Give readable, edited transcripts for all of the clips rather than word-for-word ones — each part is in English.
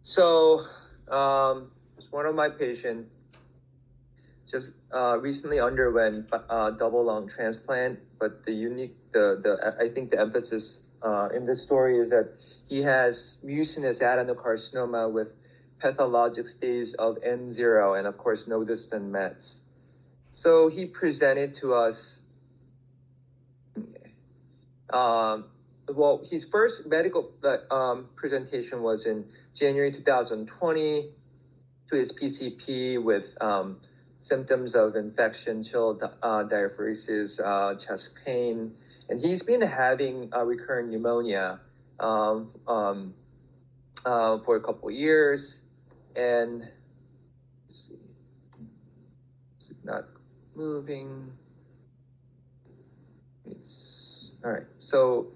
So, one of my patients just recently underwent double lung transplant, but I think the emphasis in this story is that he has mucinous adenocarcinoma with pathologic stage of N0 and of course no distant mets. So he presented to us. His first medical presentation was in January 2020 to his PCP with symptoms of infection, chill, diaphoresis, chest pain, and he's been having recurrent pneumonia for a couple of years, and let's see, is it not moving? All right. So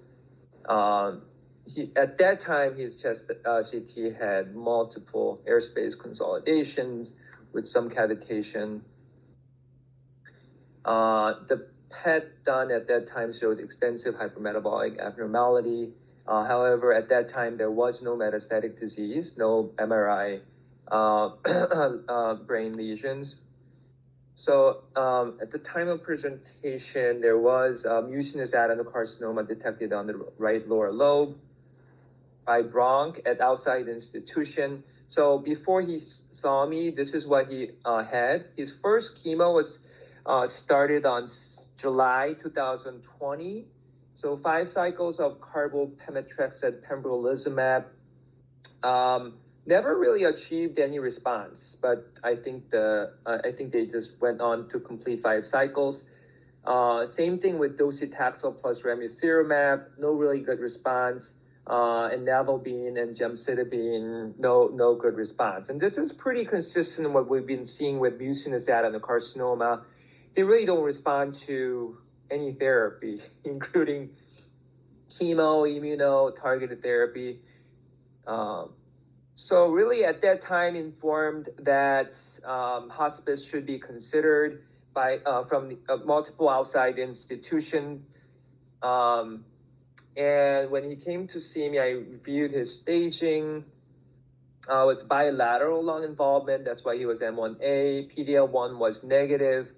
at that time, his chest CT had multiple airspace consolidations with some cavitation. The PET done at that time showed extensive hypermetabolic abnormality. However, at that time, there was no metastatic disease, no MRI brain lesions. So at the time of presentation, there was mucinous adenocarcinoma detected on the right lower lobe by bronch at outside institution. So before he saw me, this is what he had. His first chemo was started on July 2020. So 5 cycles of carbopemetrexed pembrolizumab. Never really achieved any response, but I think they just went on to complete 5 cycles. Same thing with docetaxel plus ramucirumab, no really good response. And navalbine and gemcitabine, no good response. And this is pretty consistent with what we've been seeing with mucinous adenocarcinoma. They really don't respond to any therapy, including chemo, immuno, targeted therapy. So really at that time informed that hospice should be considered from multiple outside institutions. And when he came to see me, I reviewed his staging. It's bilateral lung involvement. That's why he was M1A. PD-L1 was negative.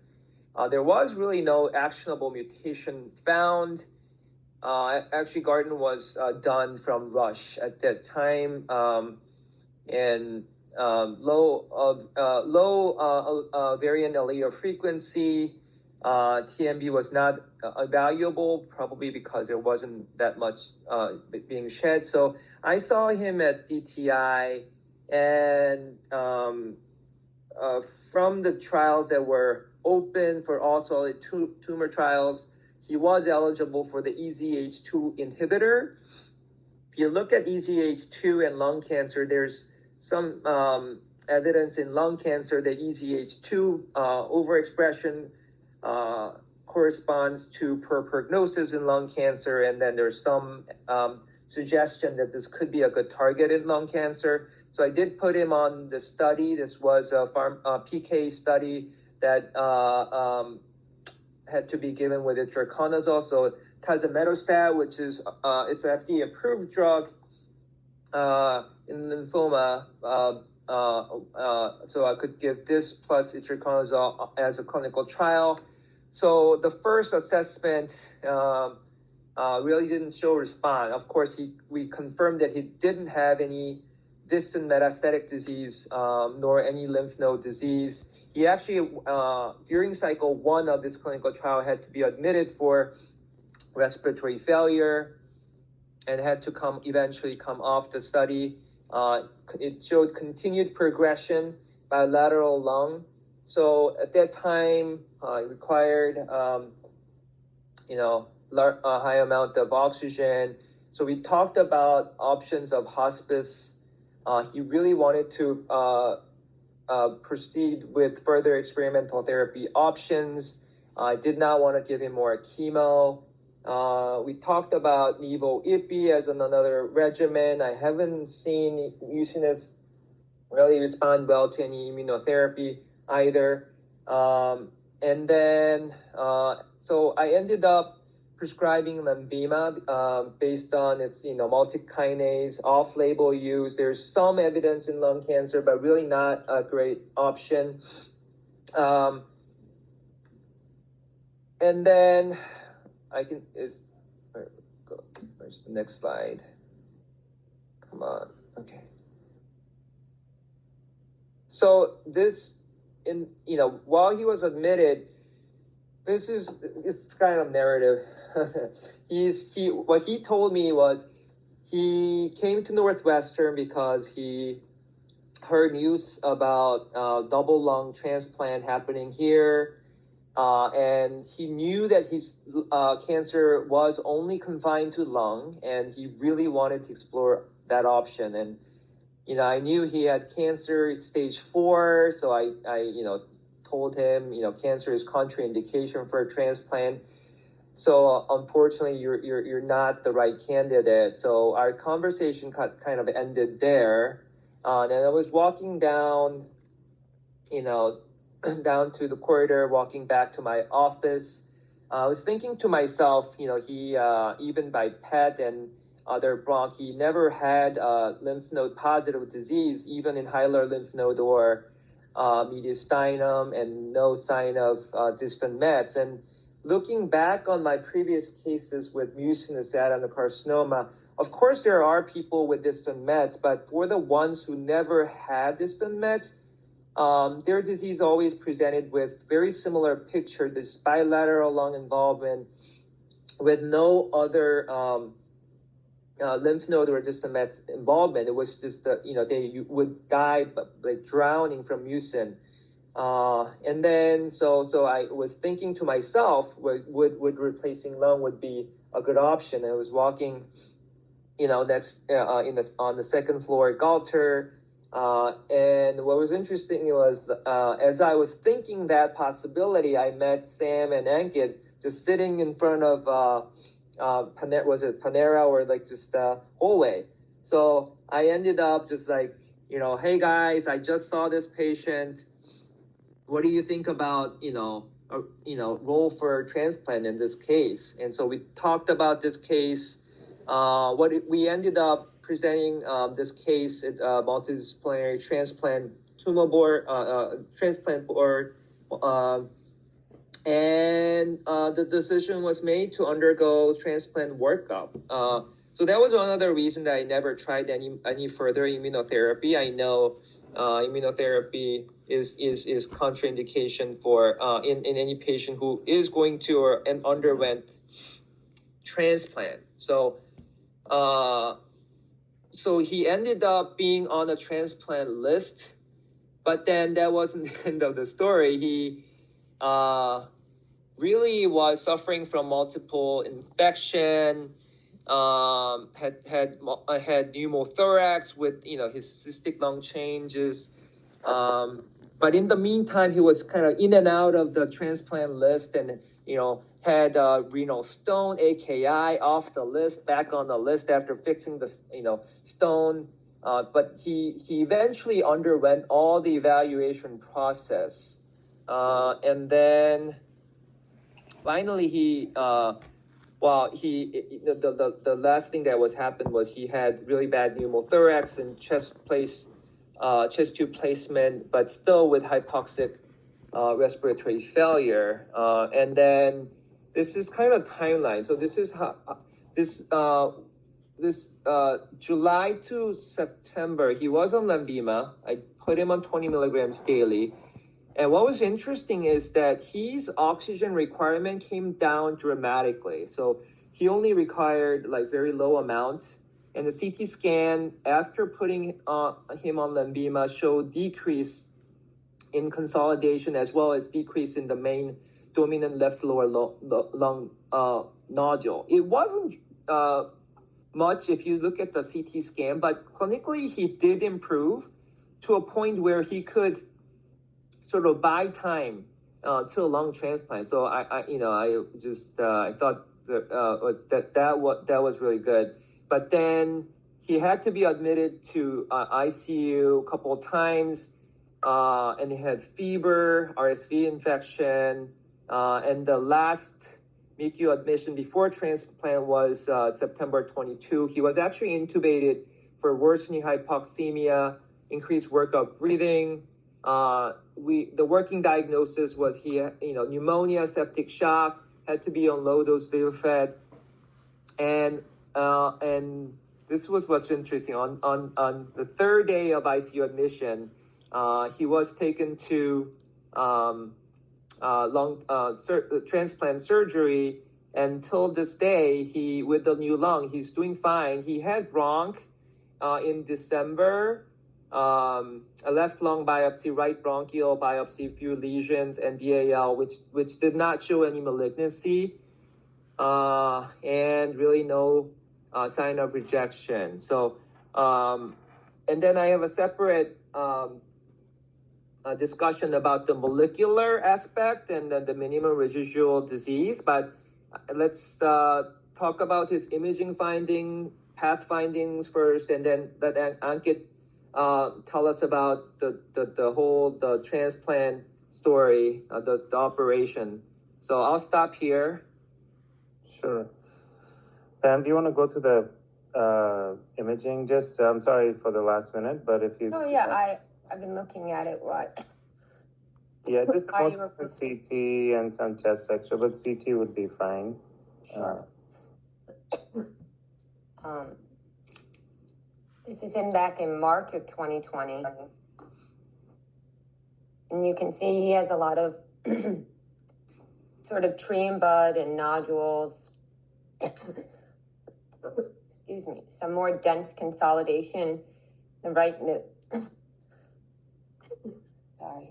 There was really no actionable mutation found. Actually, Garden was done from Rush at that time. And low variant allele frequency. TMB was not valuable, probably because there wasn't that much being shed. So I saw him at DTI, and from the trials that were open for all solid tumor trials, he was eligible for the EZH2 inhibitor. If you look at EZH2 and lung cancer, there's some evidence in lung cancer that EZH2 overexpression corresponds to poor prognosis in lung cancer, and then there's some suggestion that this could be a good target in lung cancer. So I did put him on the study. This was a PK study that had to be given with itraconazole. So tazemetostat, which is it's an FDA-approved drug in lymphoma. So I could give this plus itraconazole as a clinical trial. So the first assessment really didn't show response. Of course, we confirmed that he didn't have any distant metastatic disease nor any lymph node disease. He actually, during cycle 1 of this clinical trial, had to be admitted for respiratory failure and had to eventually come off the study. It showed continued progression bilateral lung. So at that time, it required a high amount of oxygen. So we talked about options of hospice. He really wanted to proceed with further experimental therapy options. I did not want to give him more chemo. We talked about nivo-ipi as another regimen. I haven't seen Mucinous really respond well to any immunotherapy either. So I ended up prescribing Lenvima based on its multi-kinase off-label use. There's some evidence in lung cancer, but really not a great option. And then where's the next slide? Come on. Okay. So while he was admitted, it's kind of narrative. What he told me was he came to Northwestern because he heard news about double lung transplant happening here, and he knew that his cancer was only confined to lung, and he really wanted to explore that option. And I knew he had cancer stage 4, so I told him, cancer is contraindication for a transplant. So unfortunately, you're not the right candidate. So our conversation kind of ended there. And I was walking down, down to the corridor, walking back to my office. I was thinking to myself, he even by PET and other bronch, he never had lymph node positive disease, even in hilar lymph node or mediastinum, and no sign of distant mets. And looking back on my previous cases with mucinous adenocarcinoma, of course there are people with distant mets, but for the ones who never had distant mets, their disease always presented with very similar picture, this bilateral lung involvement with no other lymph node or distant mets involvement. It was just they would die like drowning from mucin. And then so I was thinking to myself, would replacing lung would be a good option. I was walking, next on the second floor at Galter, and what was interesting was as I was thinking that possibility, I met Sam and Ankit just sitting in front of Panera or like just the hallway. So I ended up just like, hey guys, I just saw this patient. What do you think about, role for transplant in this case? And so we talked about this case. We ended up presenting this case at multidisciplinary transplant tumor board, transplant board, and the decision was made to undergo transplant workup. So that was another reason that I never tried any further immunotherapy. I know immunotherapy is contraindication for in any patient who is going to and underwent transplant. So so he ended up being on a transplant list, but then that wasn't the end of the story. He really was suffering from multiple infection, had pneumothorax with his cystic lung changes, but in the meantime he was kind of in and out of the transplant list, and had renal stone, AKI, off the list, back on the list after fixing the stone, but he eventually underwent all the evaluation process, and then finally the last thing that happened was he had really bad pneumothorax and chest tube placement, but still with hypoxic respiratory failure. And then this is kind of timeline. So this is how this July to September he was on Lenvima. I put him on 20 milligrams daily. And what was interesting is that his oxygen requirement came down dramatically. So he only required like very low amount. And the CT scan after putting him on Lenvima showed decrease in consolidation as well as decrease in the main dominant left lower lung nodule. It wasn't much if you look at the CT scan, but clinically he did improve to a point where he could sort of buy time till lung transplant. So I thought that was really good. But then he had to be admitted to ICU a couple of times, and he had fever, RSV infection, and the last MICU admission before transplant was September 22. He was actually intubated for worsening hypoxemia, increased workup breathing. The working diagnosis was he had, pneumonia, septic shock, had to be on low dose Vivefed, and this was what's interesting. On the third day of ICU admission, he was taken to transplant surgery. Until this day, with the new lung, he's doing fine. He had bronch in December, a left lung biopsy, right bronchial biopsy, few lesions, and BAL, which did not show any malignancy, and really no sign of rejection. So, and then I have a separate discussion about the molecular aspect and then the minimum residual disease, but let's talk about his imaging path findings first, and then let Ankit tell us about the transplant story, the operation. So I'll stop here. Sure. Pam, do you want to go to the imaging? Just, I'm sorry for the last minute, but if you... Oh, yeah, I've been looking at it, what? Yeah, just the most CT and some chest X-ray, but CT would be fine. Sure. This is him back in March of 2020. And you can see he has a lot of sort of tree and bud and nodules. Excuse me. Some more dense consolidation. The right mid. Sorry.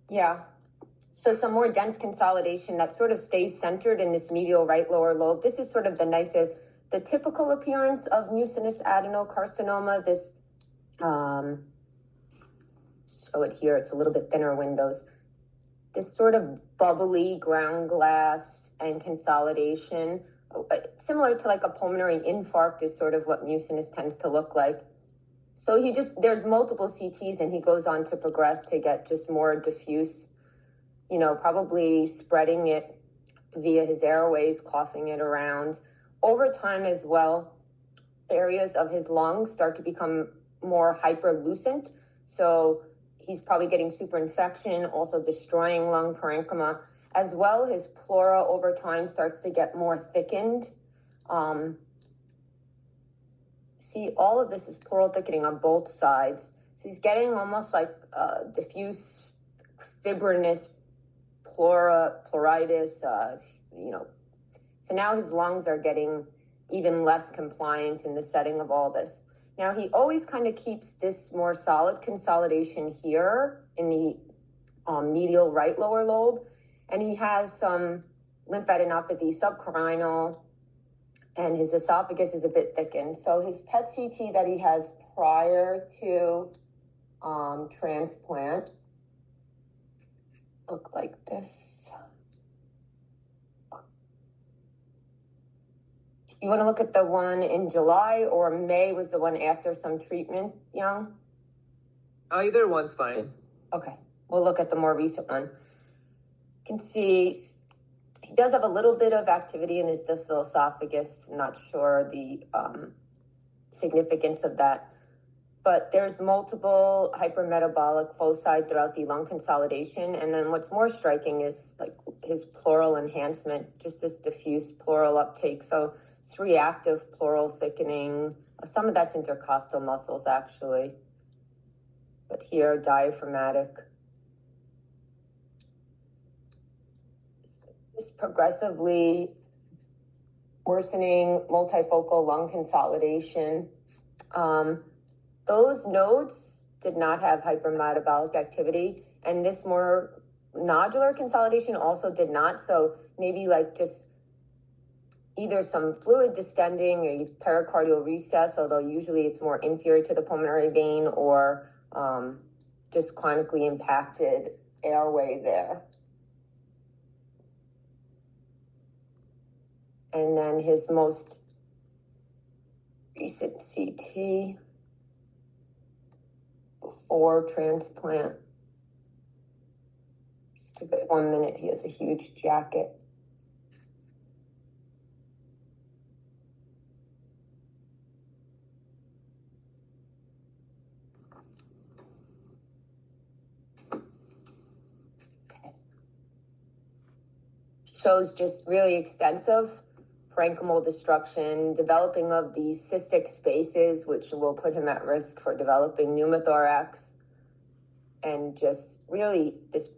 Yeah. So some more dense consolidation that sort of stays centered in this medial right lower lobe. This is sort of the typical appearance of mucinous adenocarcinoma. This, show it here. It's a little bit thinner windows. This sort of bubbly ground glass and consolidation, similar to like a pulmonary infarct, is sort of what mucinous tends to look like. So there's multiple CTs, and he goes on to progress to get just more diffuse, probably spreading it via his airways, coughing it around. Over time as well, areas of his lungs start to become more hyperlucent. So he's probably getting superinfection, also destroying lung parenchyma. As well, his pleura over time starts to get more thickened. See, all of this is pleural thickening on both sides. So he's getting almost like diffuse fibrinous pleuritis, So now his lungs are getting even less compliant in the setting of all this. Now, he always kind of keeps this more solid consolidation here in the medial right lower lobe, and he has some lymphadenopathy subcarinal, and his esophagus is a bit thickened. So his PET CT that he has prior to transplant looked like this. You want to look at the one in July, or May was the one after some treatment, Young? Either one's fine. Okay, we'll look at the more recent one. You can see he does have a little bit of activity in his distal esophagus. I'm not sure the significance of that. But there's multiple hypermetabolic foci throughout the lung consolidation. And then what's more striking is like his pleural enhancement, just this diffuse pleural uptake. So it's reactive pleural thickening. Some of that's intercostal muscles, actually. But here, diaphragmatic. Just progressively worsening multifocal lung consolidation. Those nodes did not have hypermetabolic activity, and this more nodular consolidation also did not. So maybe like just either some fluid distending or pericardial recess, although usually it's more inferior to the pulmonary vein, or just chronically impacted airway there. And then his most recent CT before transplant. Just give it 1 minute. He has a huge jacket. Shows just really extensive parenchymal destruction, developing of these cystic spaces, which will put him at risk for developing pneumothorax, and just really this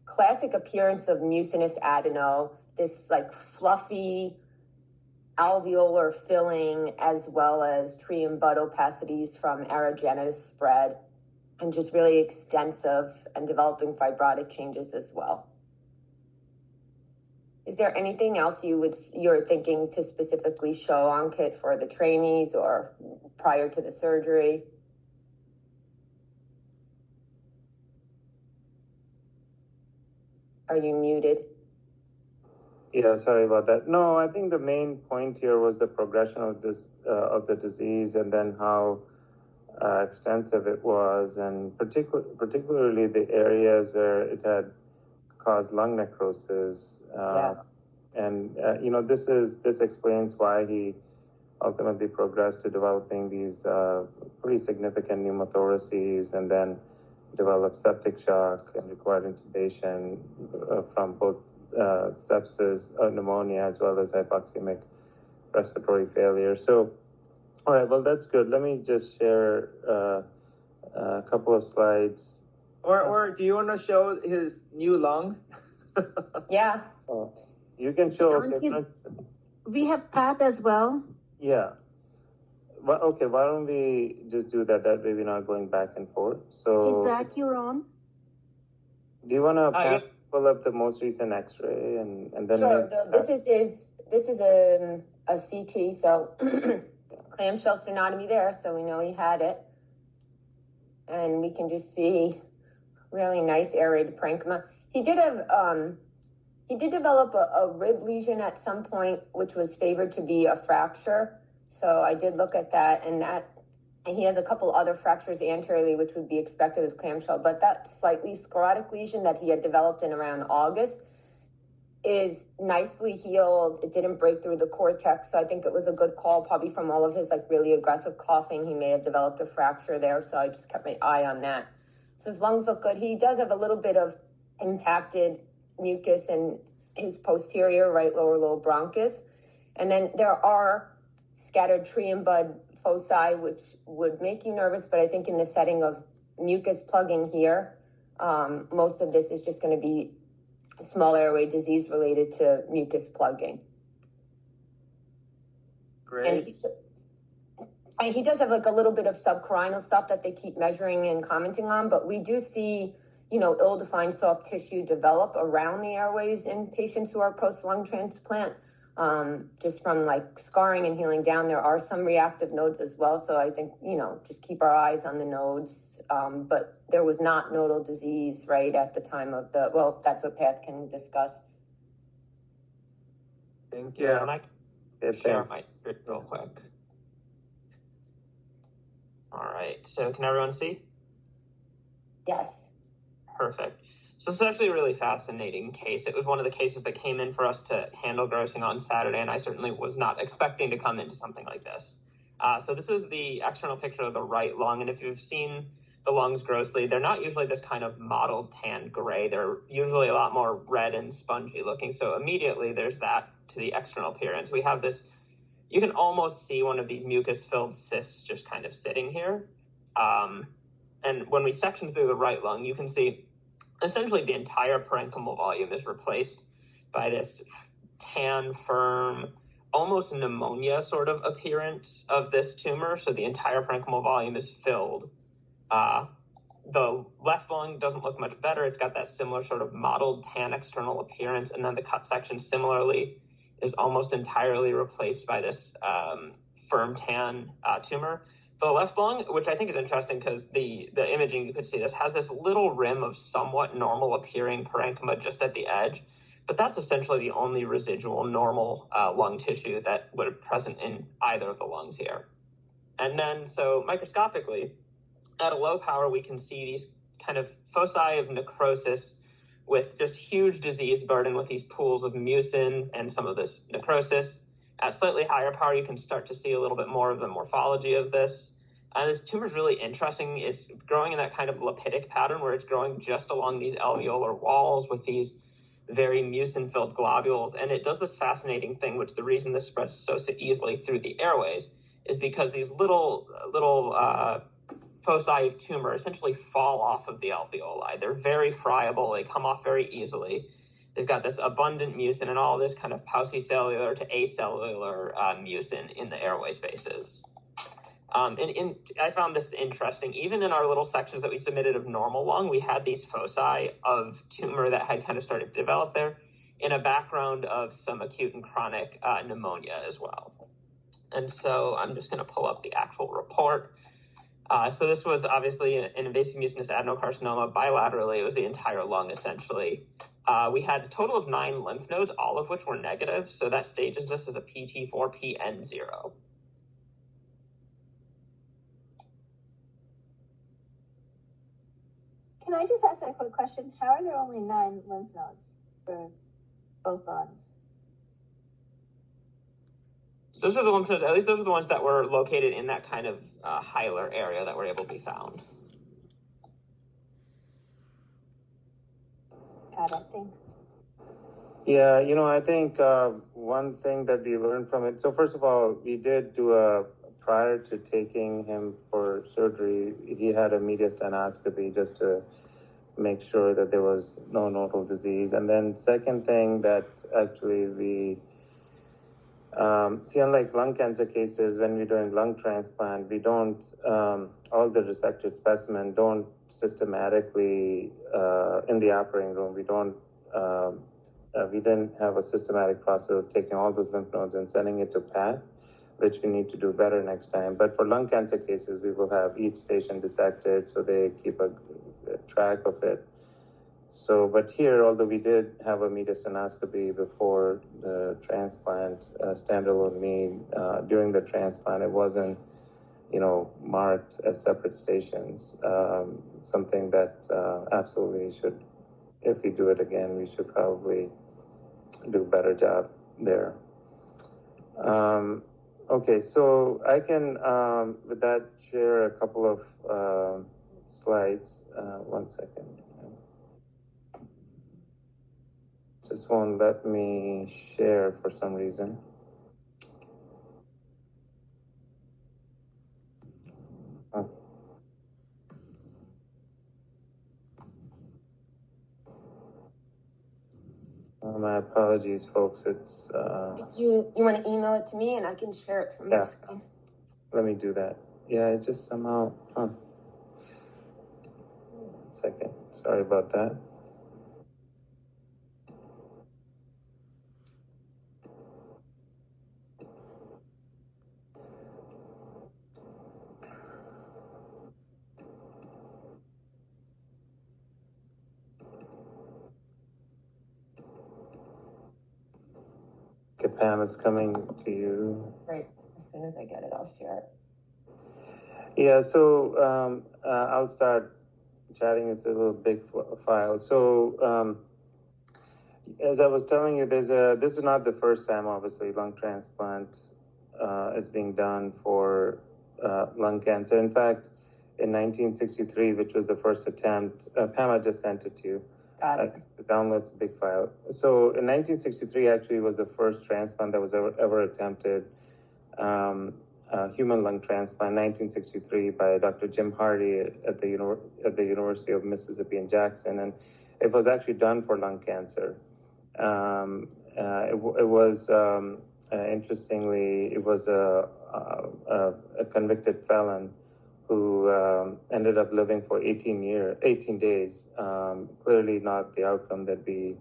classic appearance of mucinous adeno, this like fluffy alveolar filling, as well as tree and bud opacities from aerogenesis spread, and just really extensive and developing fibrotic changes as well. Is there anything else you're thinking to specifically show on Kit for the trainees or prior to the surgery? Are you muted? Yeah, sorry about that. No, I think the main point here was the progression of the disease, and then how extensive it was, and particularly the areas where it had caused lung necrosis. And this explains why he ultimately progressed to developing these pretty significant pneumothoraces, and then developed septic shock and required intubation from both sepsis, pneumonia, as well as hypoxemic respiratory failure. So, all right, well, that's good. Let me just share a couple of slides. Or do you want to show his new lung? Yeah. You can show. We have Pat as well. Yeah. Well, okay, why don't we just do that? That way we're not going back and forth. So, Hey, Zach, you're on. do you want to pull up the most recent X-ray and then? Sure. This is a CT, so clamshell sternotomy there, so we know he had it, and we can just see really nice aerated parenchyma. He did develop a rib lesion at some point, which was favored to be a fracture. So I did look at that, and he has a couple other fractures anteriorly, which would be expected with clamshell. But that slightly sclerotic lesion that he had developed in around August is nicely healed. It didn't break through the cortex, so I think it was a good call. Probably from all of his really aggressive coughing, he may have developed a fracture there. So I just kept my eye on that. So his lungs look good. He does have a little bit of impacted mucus in his posterior right lower lobe bronchus, and then there are scattered tree and bud foci, which would make you nervous, but I think in the setting of mucus plugging here, most of this is just going to be small airway disease related to mucus plugging. Great. And he does have a little bit of subcarinal stuff that they keep measuring and commenting on, but we do see, ill-defined soft tissue develop around the airways in patients who are post-lung transplant. Just from scarring and healing down, there are some reactive nodes as well. So I think, just keep our eyes on the nodes. But there was not nodal disease right at the time of that's what Pat can discuss. Thank you. Yeah, and I can share my script real quick. All right, so can everyone see? Yes. Perfect. So this is actually a really fascinating case. It was one of the cases that came in for us to handle grossing on Saturday, and I certainly was not expecting to come into something like this. So this is the external picture of the right lung, and if you've seen the lungs grossly, they're not usually this kind of mottled tan gray. They're usually a lot more red and spongy looking. So immediately there's that to the external appearance. We have this, you can almost see one of these mucus-filled cysts just kind of sitting here. And when we section through the right lung, you can see essentially the entire parenchymal volume is replaced by this tan, firm, almost pneumonia sort of appearance of this tumor. So the entire parenchymal volume is filled. The left lung doesn't look much better. It's got that similar sort of mottled tan external appearance. And then the cut section similarly is almost entirely replaced by this firm tan tumor. The left lung, which I think is interesting because the imaging, you could see this, has this little rim of somewhat normal appearing parenchyma just at the edge, but that's essentially the only residual normal lung tissue that would be present in either of the lungs here. And then, so microscopically, at a low power, we can see these kind of foci of necrosis with just huge disease burden with these pools of mucin and some of this necrosis. At slightly higher power, you can start to see a little bit more of the morphology of this. This tumor is really interesting. It's growing in that kind of lapidic pattern where it's growing just along these alveolar walls with these very mucin-filled globules. And it does this fascinating thing, which the reason this spreads so easily through the airways is because these little foci of tumor essentially fall off of the alveoli. They're very friable. They come off very easily. They've got this abundant mucin and all this kind of paucicellular to acellular mucin in the airway spaces. And I found this interesting. Even in our little sections that we submitted of normal lung, we had these foci of tumor that had kind of started to develop there in a background of some acute and chronic pneumonia as well. And so I'm just going to pull up the actual report. So this was obviously an invasive mucinous adenocarcinoma bilaterally. It was the entire lung, essentially. We had a total of 9 lymph nodes, all of which were negative. So that stages this as a PT4PN0. Can I just ask a quick question? How are there only 9 lymph nodes for both lungs? So those are the lymph nodes, at least those are the ones that were located in that kind of hilar area that were able to be found. Got it, thanks. Yeah, I think one thing that we learned from it, so first of all, we did do prior to taking him for surgery, he had a mediastinoscopy just to make sure that there was no nodal disease. And then second thing that actually we see, unlike lung cancer cases, when we're doing lung transplant, we don't, all the resected specimen don't systematically, in the operating room, we didn't have a systematic process of taking all those lymph nodes and sending it to PAT, which we need to do better next time. But for lung cancer cases, we will have each station dissected so they keep a track of it. So, but here, although we did have a mediastinoscopy before the transplant, standalone me, during the transplant, it wasn't, marked as separate stations. Something that absolutely should, if we do it again, we should probably do a better job there. Okay, so I can, with that, share a couple of slides. 1 second. Just won't let me share for some reason. My apologies, folks. It's You want to email it to me and I can share it from my screen. Let me do that. Yeah, it just somehow. 1 second. Sorry about that. Okay, Pam, it's coming to you. Right. As soon as I get it, I'll share it. Yeah, so I'll start chatting. It's a little big file. So as I was telling you, this is not the first time, obviously, lung transplant is being done for lung cancer. In fact, in 1963, which was the first attempt, Pam, I just sent it to you. Got it. Download's a big file. So in 1963, actually, was the first transplant that was ever attempted. Human lung transplant, 1963, by Dr. Jim Hardy at the University of Mississippi in Jackson, and it was actually done for lung cancer. It was interestingly, it was a convicted felon who ended up living for 18 days. Clearly not the outcome that we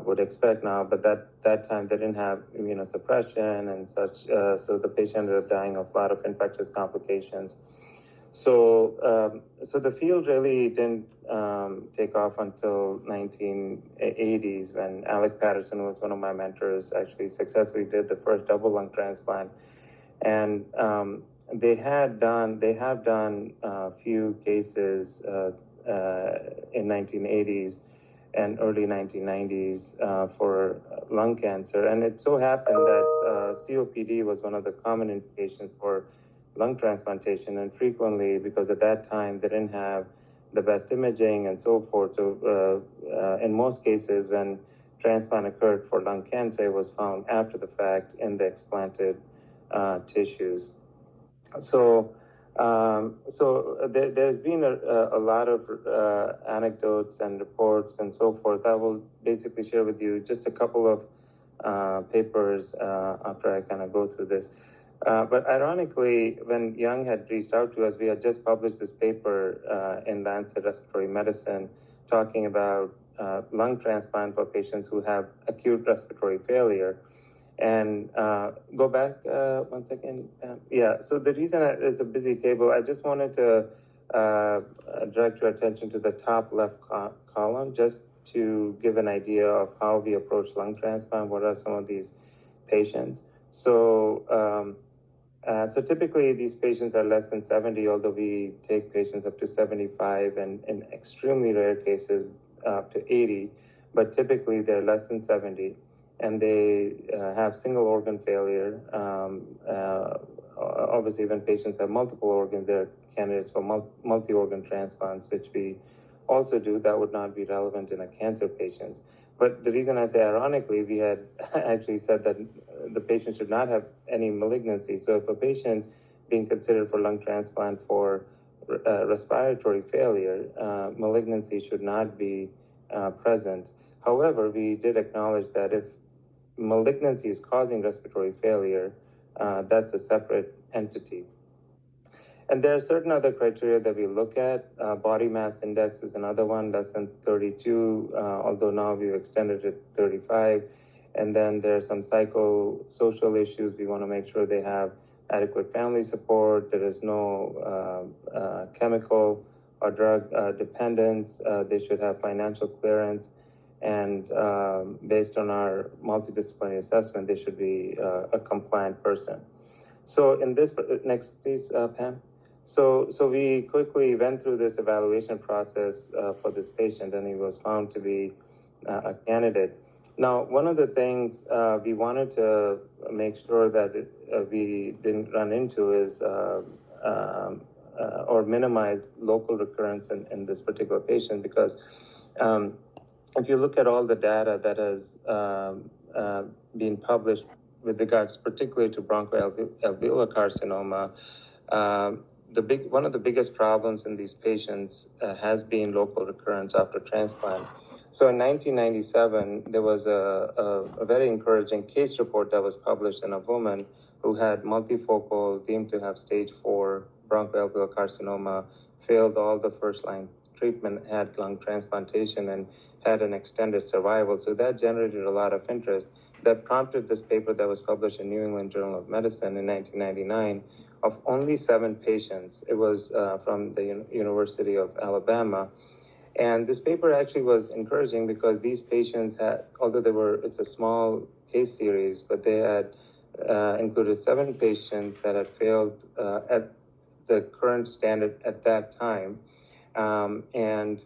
would expect now, but that time they didn't have immunosuppression and such, so the patient ended up dying of a lot of infectious complications. So the field really didn't take off until 1980s when Alec Patterson was one of my mentors, actually successfully did the first double lung transplant. And they have done a few cases in 1980s and early 1990s for lung cancer. And it so happened that COPD was one of the common indications for lung transplantation, and frequently, because at that time they didn't have the best imaging and so forth. So in most cases, when transplant occurred for lung cancer, it was found after the fact in the explanted tissues. So there's been a lot of anecdotes and reports and so forth. I will basically share with you just a couple of papers after I kind of go through this. But ironically, when Young had reached out to us, we had just published this paper in Lancet Respiratory Medicine talking about lung transplant for patients who have acute respiratory failure. And go back 1 second. Yeah, so the reason it's a busy table, I just wanted to direct your attention to the top left column, just to give an idea of how we approach lung transplant. What are some of these patients? So, so typically these patients are less than 70, although we take patients up to 75, and in extremely rare cases up to 80, but typically they're less than 70. And they have single organ failure. Obviously, when patients have multiple organs, they're candidates for multi-organ transplants, which we also do. That would not be relevant in a cancer patient. But the reason I say ironically, we had actually said that the patient should not have any malignancy. So if a patient being considered for lung transplant for respiratory failure, malignancy should not be present. However, we did acknowledge that if malignancy is causing respiratory failure, that's a separate entity. And there are certain other criteria that we look at. Body mass index is another one, less than 32, although now we've extended it to 35. And then there are some psychosocial issues. We want to make sure they have adequate family support. There is no chemical or drug dependence. They should have financial clearance. And based on our multidisciplinary assessment, they should be a compliant person. So in this, next please, Pam. So we quickly went through this evaluation process for this patient, and he was found to be a candidate. Now, one of the things we wanted to make sure that we didn't run into is or minimize local recurrence in this particular patient, because if you look at all the data that has been published with regards particularly to bronchoalveolar carcinoma, one of the biggest problems in these patients has been local recurrence after transplant. So in 1997, there was a very encouraging case report that was published in a woman who had multifocal, deemed to have stage 4 bronchoalveolar carcinoma, failed all the first-line treatment, had lung transplantation, and had an extended survival. So that generated a lot of interest. That prompted this paper that was published in New England Journal of Medicine in 1999 of only 7 patients. It was from the University of Alabama. And this paper actually was encouraging because these patients had, although it's a small case series, but they had included 7 patients that had failed at the current standard at that time. And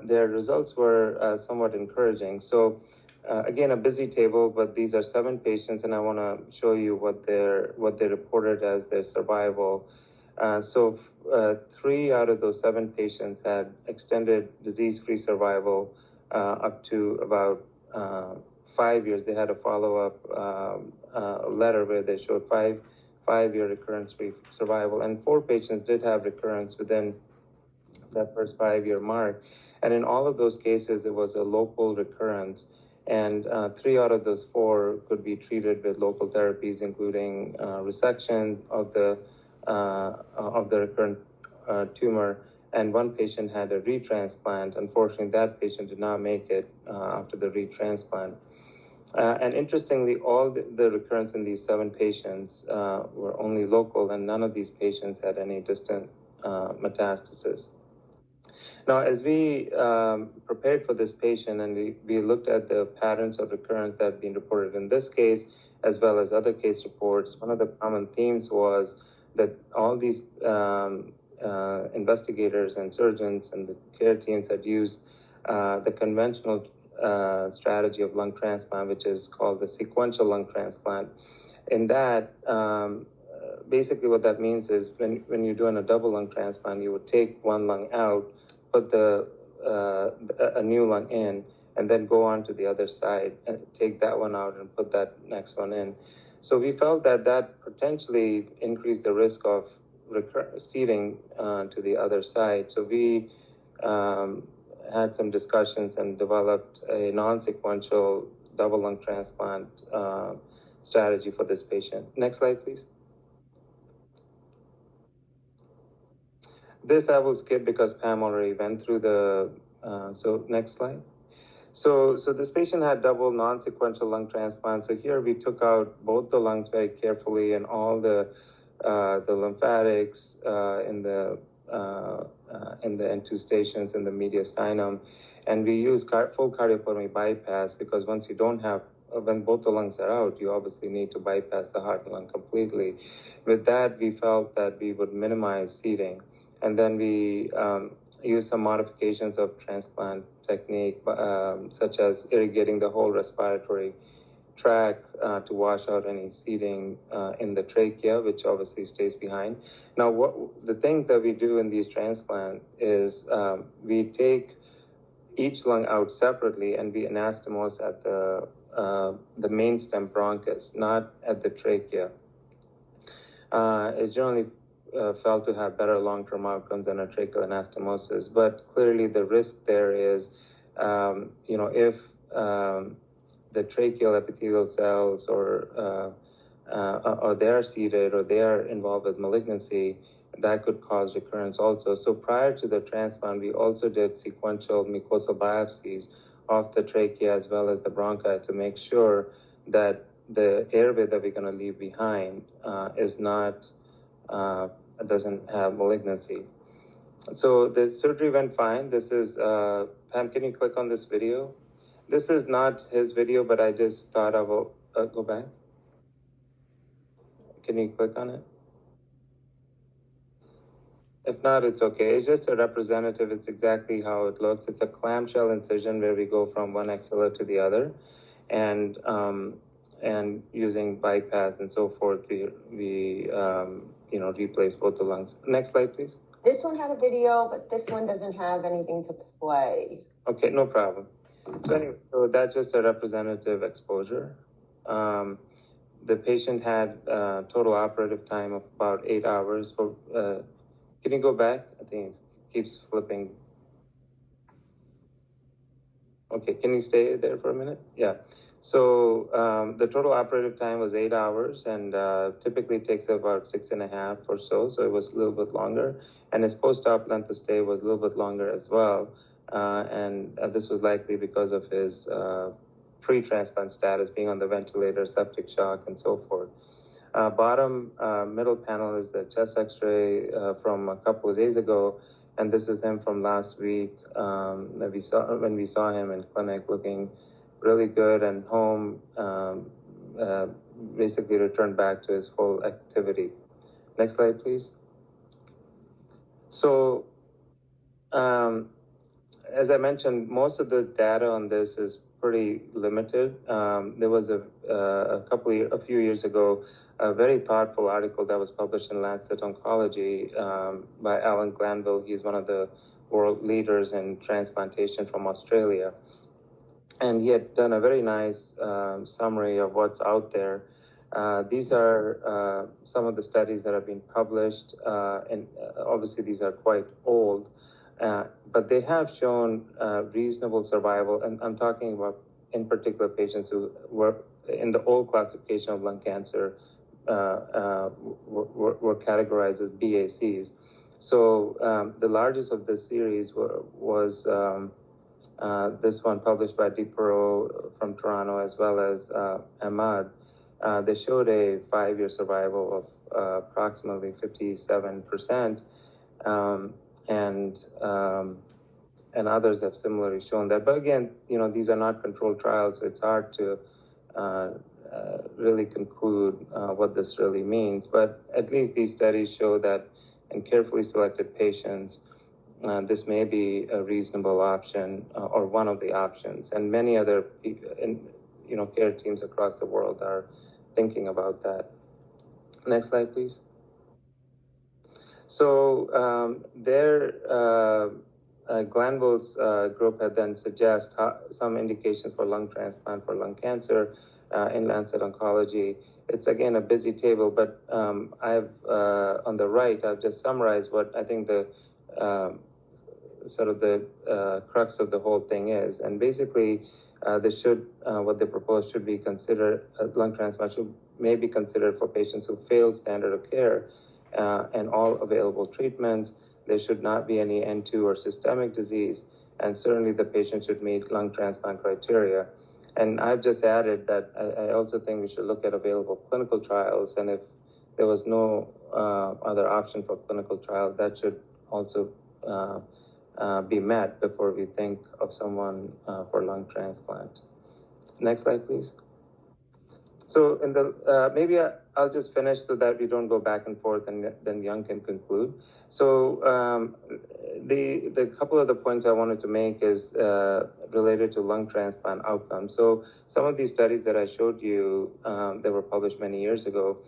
their results were somewhat encouraging. So again, a busy table, but these are 7 patients, and I want to show you what they reported as their survival. So 3 out of those 7 patients had extended disease-free survival up to about 5 years. They had a follow-up letter where they showed 5-year recurrence-free survival, and 4 patients did have recurrence within that first 5-year mark. And in all of those cases, it was a local recurrence. And 3 out of those 4 could be treated with local therapies, including resection of the recurrent tumor. And 1 patient had a retransplant. Unfortunately, that patient did not make it after the retransplant. And interestingly, all the recurrence in these 7 patients were only local, and none of these patients had any distant metastasis. Now, as we prepared for this patient and we looked at the patterns of recurrence that have been reported in this case, as well as other case reports, one of the common themes was that all these investigators and surgeons and the care teams had used the conventional strategy of lung transplant, which is called the sequential lung transplant. In that, basically what that means is when you're doing a double lung transplant, you would take one lung out, put a new lung in, and then go on to the other side and take that one out and put that next one in. So we felt that potentially increased the risk of seeding to the other side. So we had some discussions and developed a non-sequential double lung transplant strategy for this patient. Next slide, please. This I will skip because Pam already went through the, so next slide. So this patient had double non-sequential lung transplant. So here we took out both the lungs very carefully and all the lymphatics in the N2 stations in the mediastinum. And we use full cardiopulmonary bypass because once you don't have, when both the lungs are out, you obviously need to bypass the heart and lung completely. With that, we felt that we would minimize seeding. And then we use some modifications of transplant technique, such as irrigating the whole respiratory tract to wash out any seeding in the trachea, which obviously stays behind. Now, the things that we do in these transplants is we take each lung out separately and we anastomose at the main stem bronchus, not at the trachea. It's generally felt to have better long-term outcomes than a tracheal anastomosis, but clearly the risk there is, if the tracheal epithelial cells or they are seeded or they are involved with malignancy, that could cause recurrence also. So prior to the transplant, we also did sequential mucosal biopsies of the trachea as well as the bronchi to make sure that the airway that we're going to leave behind is not doesn't have malignancy. So the surgery went fine. This is, Pam, can you click on this video? This is not his video, but I just thought I will go back. Can you click on it? If not, it's okay. It's just a representative. It's exactly how it looks. It's a clamshell incision where we go from one axilla to the other. And using bypass and so forth, we replace both the lungs. Next slide, please. This one had a video, but this one doesn't have anything to play. Okay, no problem. So anyway, so that's just a representative exposure. The patient had total operative time of about 8 hours. Can you go back? I think it keeps flipping. Okay, can you stay there for a minute? Yeah. So the total operative time was 8 hours, and typically takes about 6.5 or so. So it was a little bit longer, and his post-op length of stay was a little bit longer as well. And this was likely because of his pre-transplant status, being on the ventilator, septic shock, and so forth. Bottom middle panel is the chest X-ray from a couple of days ago, and this is him from last week that when we saw him in clinic, looking really good and home, basically returned back to his full activity. Next slide, please. So, as I mentioned, most of the data on this is pretty limited. There was a few years ago, a very thoughtful article that was published in Lancet Oncology by Alan Glanville. He's one of the world leaders in transplantation from Australia. And he had done a very nice summary of what's out there. These are some of the studies that have been published, and obviously these are quite old, but they have shown reasonable survival. And I'm talking about, in particular, patients who were in the old classification of lung cancer, were categorized as BACs. So the largest of this series was this one published by DiPro from Toronto, as well as Ahmad. They showed a 5-year survival of approximately 57%, and others have similarly shown that. But again, these are not controlled trials, so it's hard to really conclude what this really means. But at least these studies show that in carefully selected patients, this may be a reasonable option or one of the options. And many other care teams across the world are thinking about that. Next slide, please. So Glanville's group had then suggest some indications for lung transplant for lung cancer in Lancet Oncology. It's again a busy table, but I've on the right, I've just summarized what I think the crux of the whole thing is. And basically, what they propose should be considered, lung transplant may be considered for patients who fail standard of care and all available treatments. There should not be any N2 or systemic disease, and certainly the patient should meet lung transplant criteria. And I've just added that I also think we should look at available clinical trials, and if there was no other option for clinical trial, that should also be met before we think of someone for lung transplant. Next slide, please. So in the maybe I'll just finish so that we don't go back and forth, and then Young can conclude. So the couple of the points I wanted to make is related to lung transplant outcomes. So some of these studies that I showed you that were published many years ago,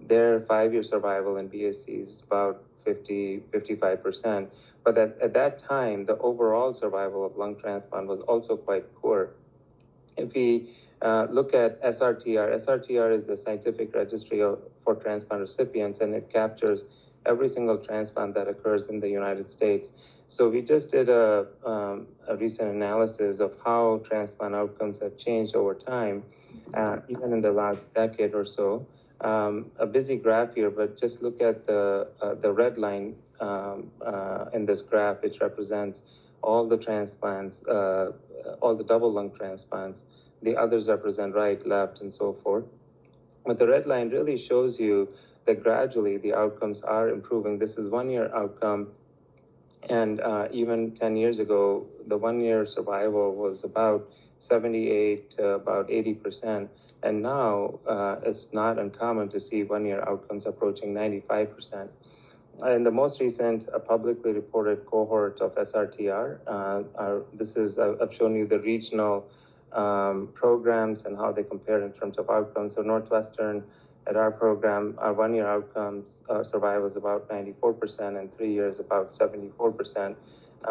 their 5-year survival in BSC is about 55%. But at that time, the overall survival of lung transplant was also quite poor. If we look at SRTR, SRTR is the scientific registry for transplant recipients, and it captures every single transplant that occurs in the United States. So we just did a recent analysis of how transplant outcomes have changed over time, even in the last decade or so. A busy graph here, but just look at the red line in this graph, which represents all the transplants, all the double lung transplants. The others represent right, left, and so forth. But the red line really shows you that gradually the outcomes are improving. This is 1-year outcome. And even 10 years ago, the 1-year survival was about 78 to about 80%. And now it's not uncommon to see 1-year outcomes approaching 95%. In the most recent publicly reported cohort of SRTR, I've shown you the regional programs and how they compare in terms of outcomes. So Northwestern, at our program, our 1-year outcomes survival is about 94%, and 3 years about 74%,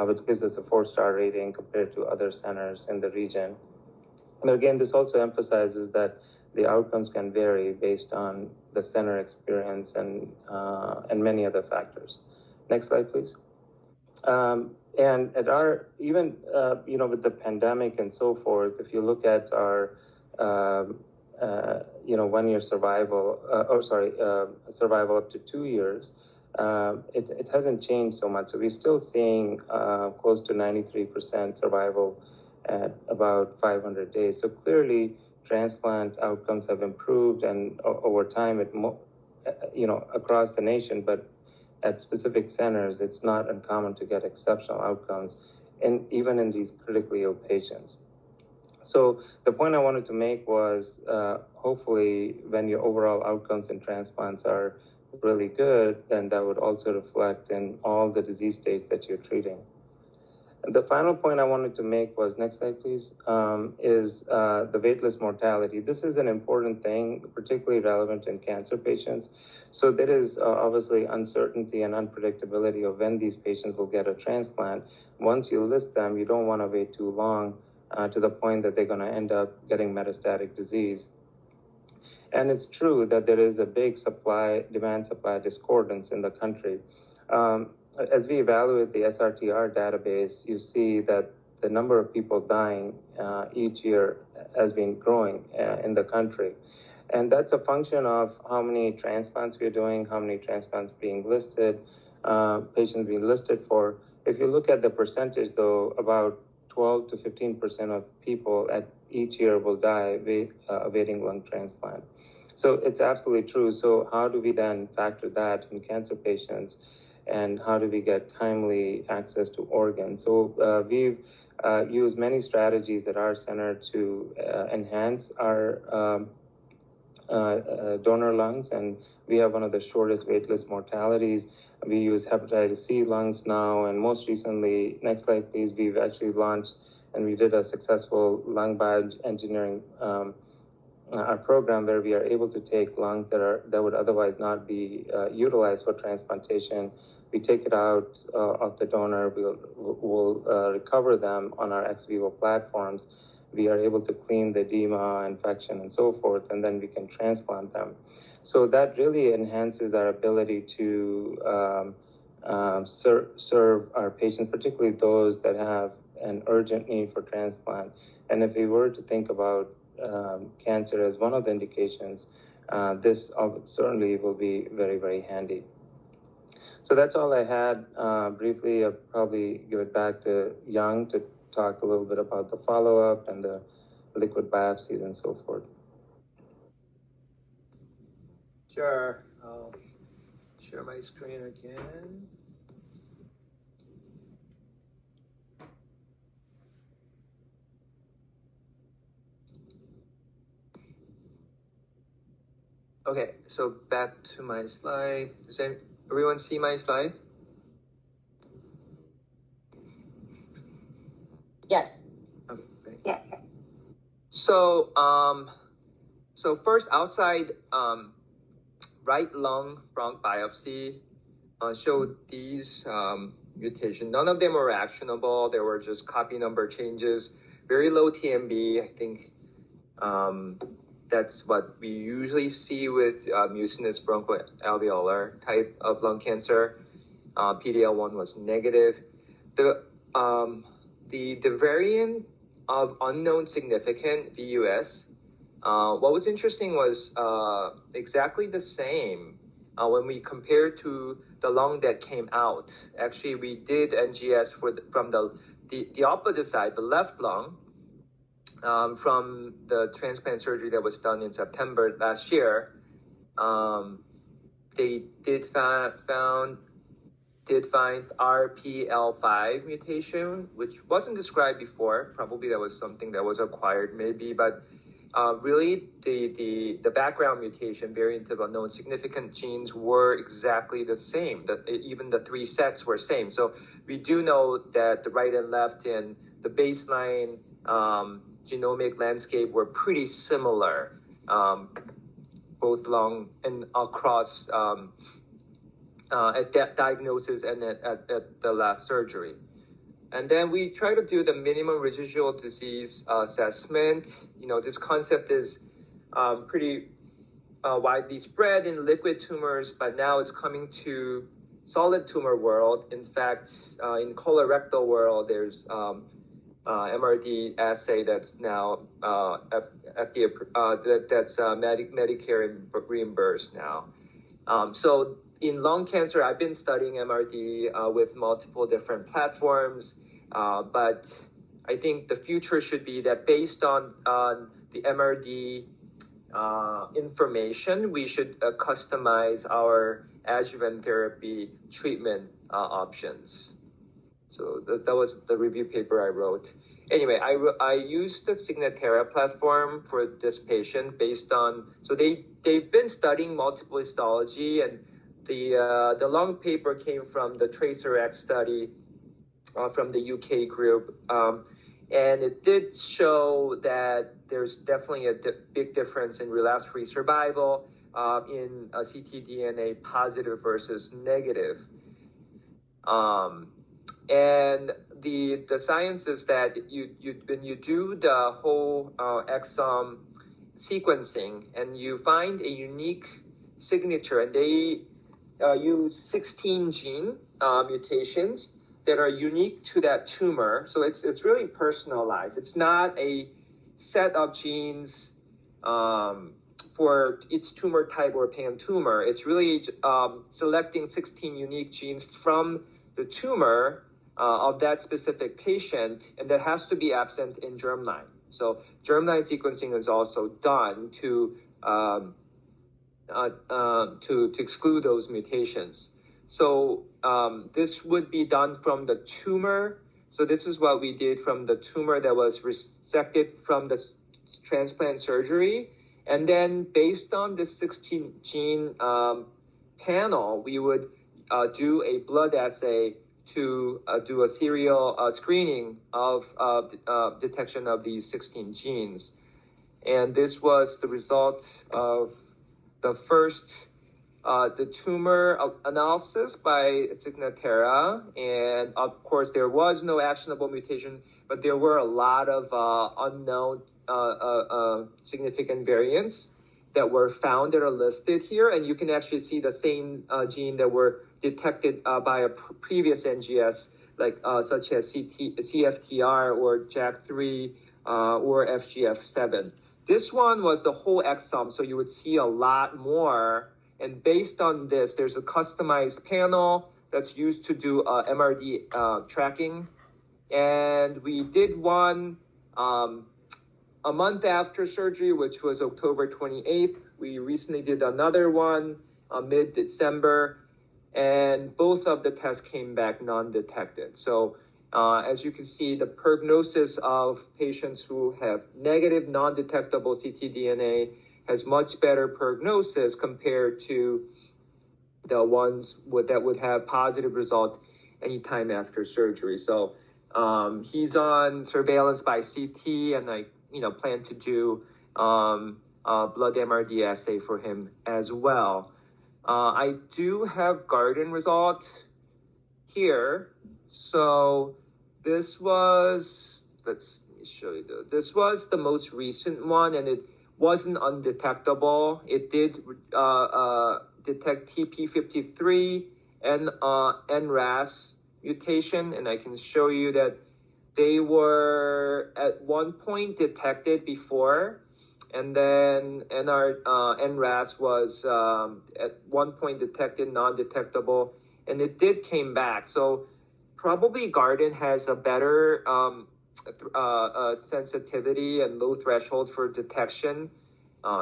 which gives us a 4-star rating compared to other centers in the region. But again, this also emphasizes that the outcomes can vary based on the center experience and many other factors. Next slide, please. And at our, even, with the pandemic and so forth, if you look at our, 1-year survival, survival up to 2 years, it hasn't changed so much. So we're still seeing close to 93% survival at about 500 days. So clearly, transplant outcomes have improved, and over time, across the nation, but at specific centers, it's not uncommon to get exceptional outcomes, and even in these critically ill patients. So the point I wanted to make was, hopefully, when your overall outcomes in transplants are really good, then that would also reflect in all the disease states that you're treating. The final point I wanted to make was, next slide, please, is the waitlist mortality. This is an important thing, particularly relevant in cancer patients. So there is obviously uncertainty and unpredictability of when these patients will get a transplant. Once you list them, you don't want to wait too long to the point that they're going to end up getting metastatic disease. And it's true that there is a big demand-supply discordance in the country. As we evaluate the SRTR database, you see that the number of people dying each year has been growing in the country. And that's a function of how many transplants we're doing, how many transplants being listed, patients being listed for. If you look at the percentage, though, about 12 to 15% of people at each year will die awaiting lung transplant. So it's absolutely true. So how do we then factor that in cancer patients? And how do we get timely access to organs? So we've use many strategies at our center to enhance our donor lungs, and we have one of the shortest waitlist mortalities. We use hepatitis C lungs now, and most recently, next slide please, we've actually launched and we did a successful lung bioengineering our program where we are able to take lungs that would otherwise not be utilized for transplantation. We take it out of the donor, we'll recover them on our ex vivo platforms. We are able to clean the edema, infection, and so forth, and then we can transplant them. So that really enhances our ability to serve our patients, particularly those that have an urgent need for transplant. And if we were to think about cancer as one of the indications, this certainly will be very, very handy. So that's all I had. Briefly, I'll probably give it back to Young to talk a little bit about the follow-up and the liquid biopsies and so forth. Sure. I'll share my screen again. Okay, so back to my slide. Does everyone see my slide? Yes. Okay, great. Yeah. So, so first, outside right lung bronch biopsy showed these mutations. None of them were actionable. There were just copy number changes, very low TMB. I think that's what we usually see with mucinous bronchoalveolar type of lung cancer. PD-L1 was negative. The variant of unknown significant, VUS, what was interesting was exactly the same when we compared to the lung that came out. Actually, we did NGS from the opposite side, the left lung, from the transplant surgery that was done in September last year. They did find RPL5 mutation, which wasn't described before. Probably that was something that was acquired maybe, but really the background mutation, variant of unknown significant genes were exactly the same. That even the three sets were same. So we do know that the right and left and the baseline genomic landscape were pretty similar, both lung and across at that diagnosis and at the last surgery. And then we try to do the minimum residual disease assessment. You know, this concept is pretty widely spread in liquid tumors, but now it's coming to solid tumor world. In fact, in colorectal world, there's MRD assay that's now FDA that's Medicare reimbursed now. So in lung cancer, I've been studying MRD with multiple different platforms, but I think the future should be that based on the MRD information, we should customize our adjuvant therapy treatment options. So that was the review paper I wrote. Anyway, I used the Signatera platform for this patient based on, so they've been studying multiple histology, and the long paper came from the TracerX study from the UK group. And it did show that there's definitely a big difference in relapse-free survival in ctDNA positive versus negative. And the science is that when you do the whole exome sequencing and you find a unique signature, and they use 16 gene mutations that are unique to that tumor. So it's really personalized. It's not a set of genes for its tumor type or pan-tumor. It's really selecting 16 unique genes from the tumor of that specific patient, and that has to be absent in germline. So germline sequencing is also done to exclude those mutations. So this would be done from the tumor So this is what we did from the tumor that was resected from the transplant surgery. And then based on the 16 gene panel, we would do a blood assay to do a serial screening of detection of these 16 genes. And this was the result of the first the tumor analysis by Signatera. And of course, there was no actionable mutation, but there were a lot of unknown significant variants that were found that are listed here. And you can actually see the same gene that were detected by a previous NGS, like such as CFTR or JAK3 or FGF7. This one was the whole exome, so you would see a lot more. And based on this, there's a customized panel that's used to do MRD tracking. And we did one a month after surgery, which was October 28th. We recently did another one mid-December, and both of the tests came back non-detected. So as you can see, the prognosis of patients who have negative non-detectable ctDNA has much better prognosis compared to the ones that would have positive result anytime after surgery. So he's on surveillance by CT, and I plan to do blood MRD assay for him as well. I do have Garden result here. So this was, let's show you, this was the most recent one, and it wasn't undetectable. It did detect TP53 and NRAS mutation, and I can show you that they were at one point detected before, and then NRAS was at one point detected non-detectable, and it did came back. So probably Garden has a better sensitivity and low threshold for detection.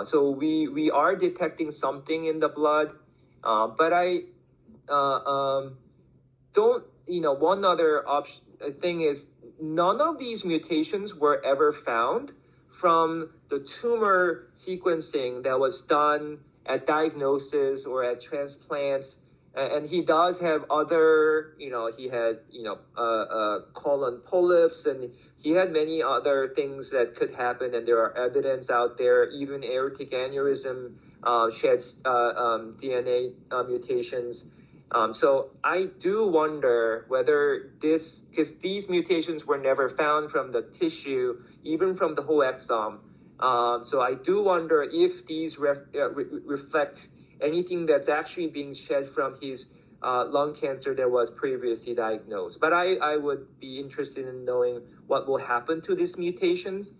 So we are detecting something in the blood, but I don't, one other thing is none of these mutations were ever found from the tumor sequencing that was done at diagnosis or at transplants. And he does have other, he had, colon polyps, and he had many other things that could happen. And there are evidence out there, even aortic aneurysm sheds DNA mutations. So I do wonder whether because these mutations were never found from the tissue, even from the whole exome. So I do wonder if these reflect anything that's actually being shed from his lung cancer that was previously diagnosed. But I would be interested in knowing what will happen to these mutations.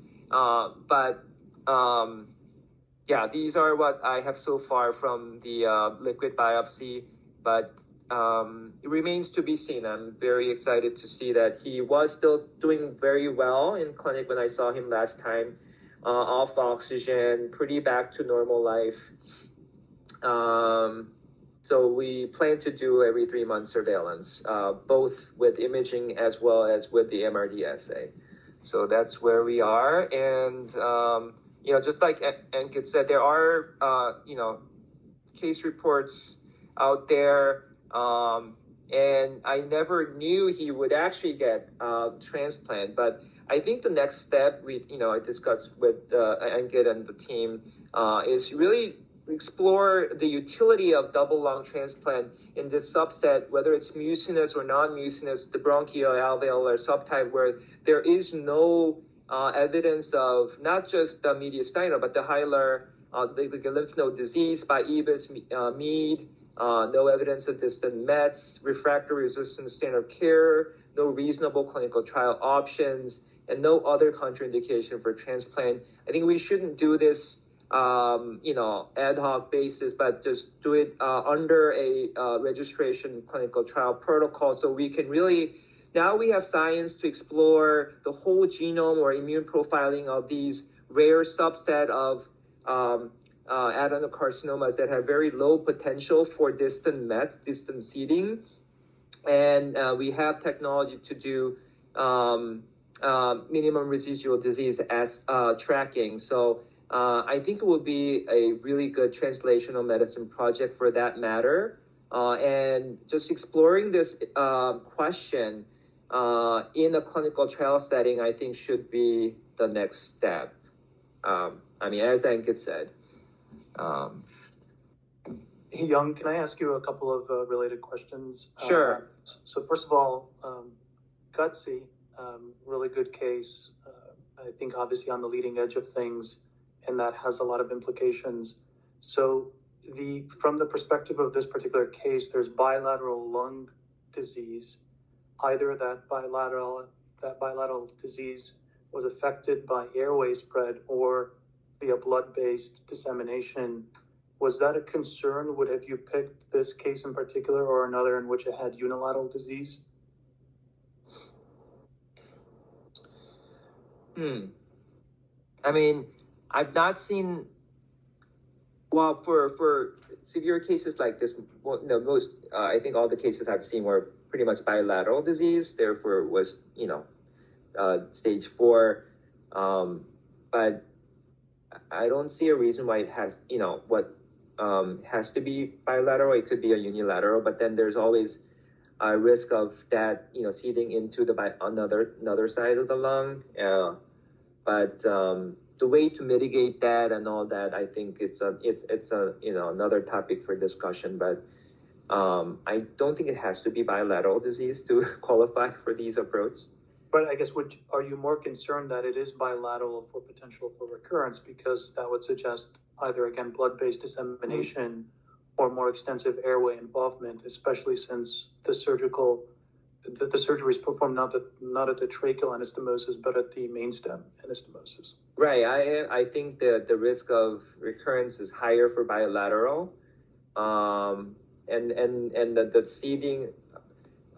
Yeah, these are what I have so far from the liquid biopsy, but it remains to be seen. I'm very excited to see that he was still doing very well in clinic when I saw him last time, off oxygen, pretty back to normal life. So we plan to do every 3 month surveillance, both with imaging as well as with the MRD assay. So that's where we are. And, just like Ankit said, there are, case reports out there. And I never knew he would actually get transplant, but I think the next step I discussed with Ankit and the team is really explore the utility of double lung transplant in this subset, whether it's mucinous or non-mucinous, the bronchoalveolar subtype, where there is no evidence of not just the mediastinal, but the hilar, the lymph node disease by EBIS, MEAD, no evidence of distant Mets, refractory resistant standard of care, no reasonable clinical trial options, and no other contraindication for transplant. I think we shouldn't do this ad hoc basis, but just do it under a registration clinical trial protocol, so we can really, now we have science to explore the whole genome or immune profiling of these rare subset of adenocarcinomas that have very low potential for distant Mets, distant seeding. And we have technology to do minimum residual disease as tracking. So I think it would be a really good translational medicine project for that matter. And just exploring this question in a clinical trial setting, I think should be the next step. I mean, as Ankit said. Hey, Young, can I ask you a couple of related questions? Sure. So first of all, Gutsy, really good case. I think obviously on the leading edge of things, and that has a lot of implications. So from the perspective of this particular case, there's bilateral lung disease. Either that bilateral disease was affected by airway spread or via blood-based dissemination. Was that a concern? Have you picked this case in particular or another in which it had unilateral disease? I mean, I've not seen. Well, for severe cases like this, most I think all the cases I've seen were pretty much bilateral disease. Therefore, was stage 4, but I don't see a reason why it has has to be bilateral. It could be a unilateral, but then there's always a risk of that seeding into another side of the lung. But the way to mitigate that and all that, I think it's another topic for discussion. But I don't think it has to be bilateral disease to qualify for these approach. But I guess are you more concerned that it is bilateral for potential for recurrence, because that would suggest either again blood-based dissemination or more extensive airway involvement, especially since the surgery is performed not at the tracheal anastomosis but at the mainstem anastomosis. Right. I think that the risk of recurrence is higher for bilateral, and the seeding,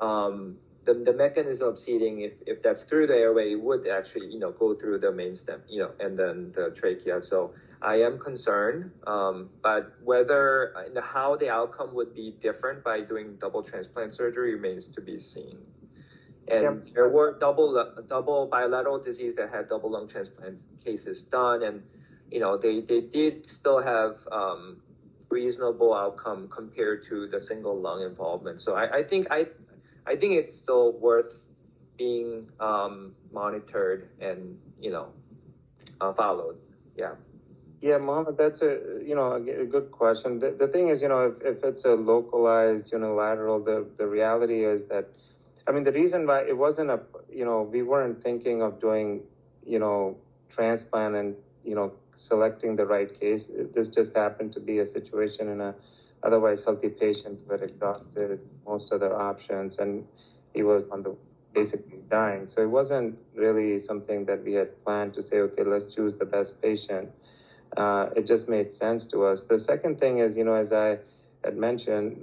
the mechanism of seeding, if that's through the airway, would actually go through the mainstem, and then the trachea. So I am concerned, but whether and how the outcome would be different by doing double transplant surgery remains to be seen. And there were double bilateral disease that had double lung transplant cases done, and they did still have reasonable outcome compared to the single lung involvement. So I think it's still worth being monitored and followed. Yeah, Mohammed, that's a good question. The thing is, if it's a localized unilateral, the reality is that, I mean, the reason why it wasn't we weren't thinking of doing, transplant and, selecting the right case. This just happened to be a situation in a otherwise healthy patient who had exhausted most other options, and he was basically dying. So it wasn't really something that we had planned to say, okay, let's choose the best patient. It just made sense to us. The second thing is, as I had mentioned,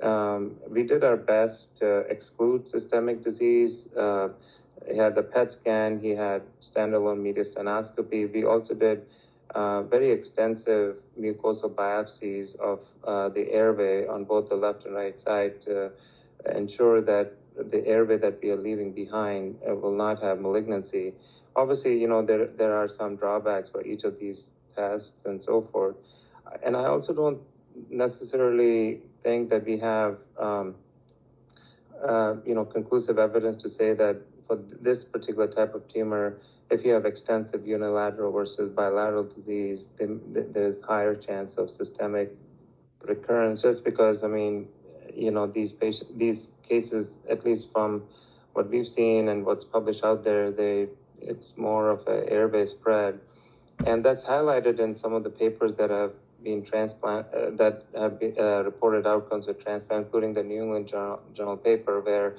we did our best to exclude systemic disease. He had the PET scan, he had standalone mediastinoscopy. We also did very extensive mucosal biopsies of the airway on both the left and right side to ensure that the airway that we are leaving behind will not have malignancy. Obviously, there are some drawbacks for each of these tests and so forth. And I also don't necessarily think that we have, conclusive evidence to say that for this particular type of tumor, if you have extensive unilateral versus bilateral disease, then there's higher chance of systemic recurrence, just because, these cases, at least from what we've seen and what's published out there, it's more of an airway spread. And that's highlighted in some of the papers that have been reported outcomes with transplant, including the New England Journal paper, where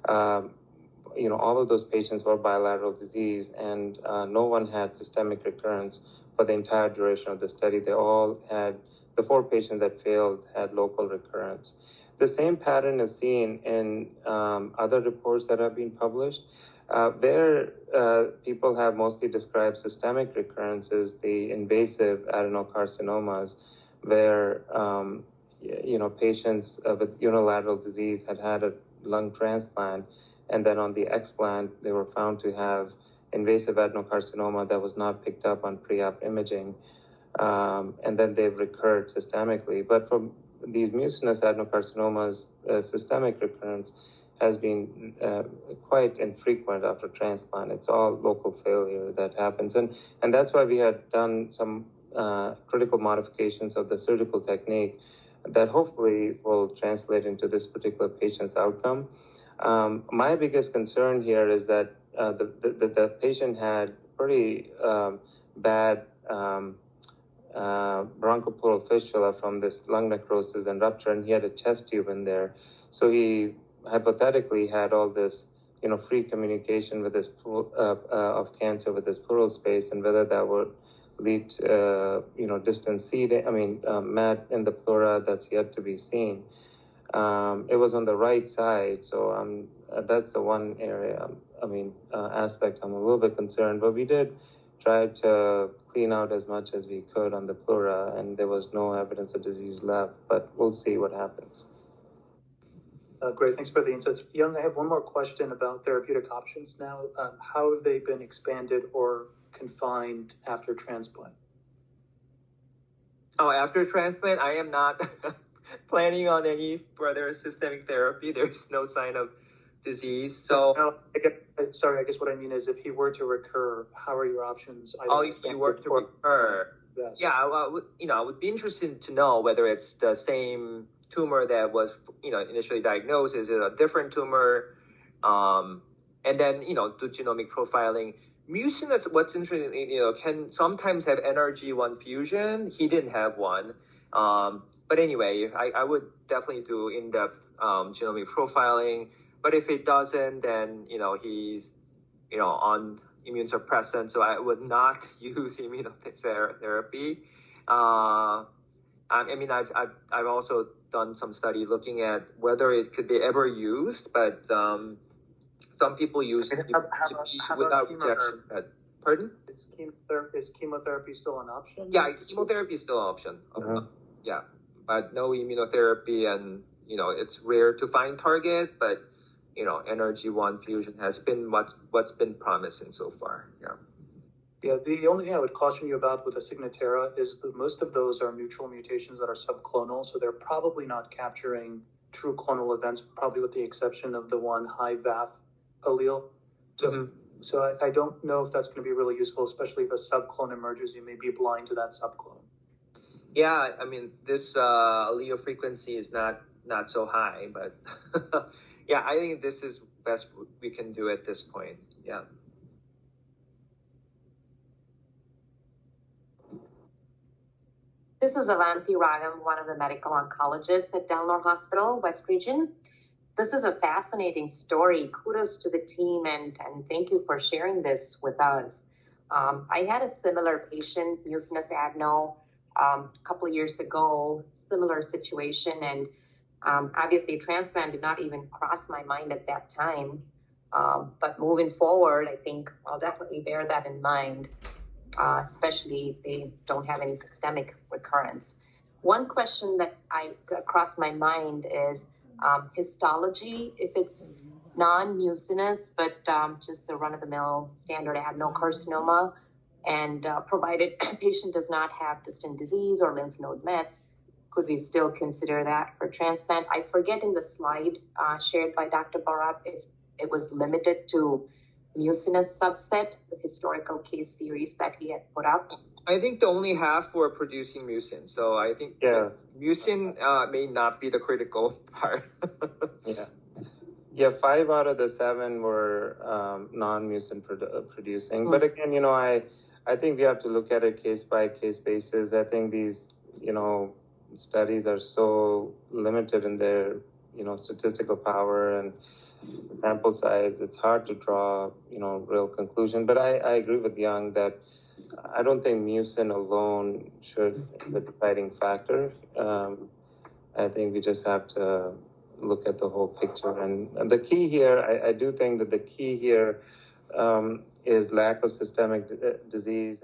all of those patients were bilateral disease, and no one had systemic recurrence for the entire duration of the study. They all had, the 4 patients that failed had local recurrence. The same pattern is seen in other reports that have been published. Where people have mostly described systemic recurrences, the invasive adenocarcinomas, where patients with unilateral disease had a lung transplant, And then on the explant, they were found to have invasive adenocarcinoma that was not picked up on pre-op imaging. And then they've recurred systemically. But for these mucinous adenocarcinomas, systemic recurrence has been quite infrequent after transplant. It's all local failure that happens. And that's why we had done some critical modifications of the surgical technique that hopefully will translate into this particular patient's outcome. My biggest concern here is that the patient had pretty bad bronchopleural fistula from this lung necrosis and rupture, and he had a chest tube in there. So he hypothetically had all this, free communication with this of cancer with this pleural space, and whether that would lead to, distant seeding, mat in the pleura, that's yet to be seen. It was on the right side, so that's the one area, aspect I'm a little bit concerned, but we did try to clean out as much as we could on the pleura, and there was no evidence of disease left, but we'll see what happens. Great, thanks for the insights. Young, I have one more question about therapeutic options now. How have they been expanded or confined after transplant? Oh, after transplant, I am not planning on any further systemic therapy. There's no sign of disease. So, no, I guess what I mean is if he were to recur, how are your options? If he were to recur, yes. Yeah, I would be interested to know whether it's the same tumor that was, initially diagnosed. Is it a different tumor? And then, do genomic profiling. Mucinous, what's interesting, can sometimes have NRG1 fusion. He didn't have one. But anyway, I would definitely do in-depth genomic profiling. But if it doesn't, then, he's, on immune suppressant. So I would not use immunotherapy. I've also done some study looking at whether it could be ever used, but some people use it without rejection. Pardon? Is chemotherapy still an option? Yeah, chemotherapy is still an option. Yeah, but no immunotherapy, and it's rare to find target, but NRG1 fusion has been what's been promising so far. Yeah, the only thing I would caution you about with the Signatera is that most of those are neutral mutations that are subclonal, so they're probably not capturing true clonal events, probably with the exception of the one high VAF allele. So I don't know if that's going to be really useful, especially if a subclone emerges. You may be blind to that subclone. Yeah, this allele frequency is not so high, but yeah, I think this is best we can do at this point. Yeah. This is Avanti Ragam, one of the medical oncologists at Delnor Hospital, West Region. This is a fascinating story. Kudos to the team, and thank you for sharing this with us. I had a similar patient, mucinous adeno, a couple of years ago, similar situation, and obviously transplant did not even cross my mind at that time. But moving forward, I think I'll definitely bear that in mind, especially if they don't have any systemic recurrence. One question that crossed my mind is histology, if it's non-mucinous, but just a run-of-the-mill standard adenocarcinoma, and provided patient does not have distant disease or lymph node mets, could we still consider that for transplant? I forget in the slide shared by Dr. Barab if it was limited to mucinous subset, the historical case series that he had put up. I think the only half were producing mucin, so I think mucin may not be the critical part. Yeah, 5 out of the 7 were non-mucin producing. But again, I think we have to look at it case by case basis. I think these, studies are so limited in their, statistical power and sample size. It's hard to draw, real conclusion. But I agree with Young that I don't think mucin alone should be the deciding factor. I think we just have to look at the whole picture. And the key here, I do think that the key here is lack of systemic disease.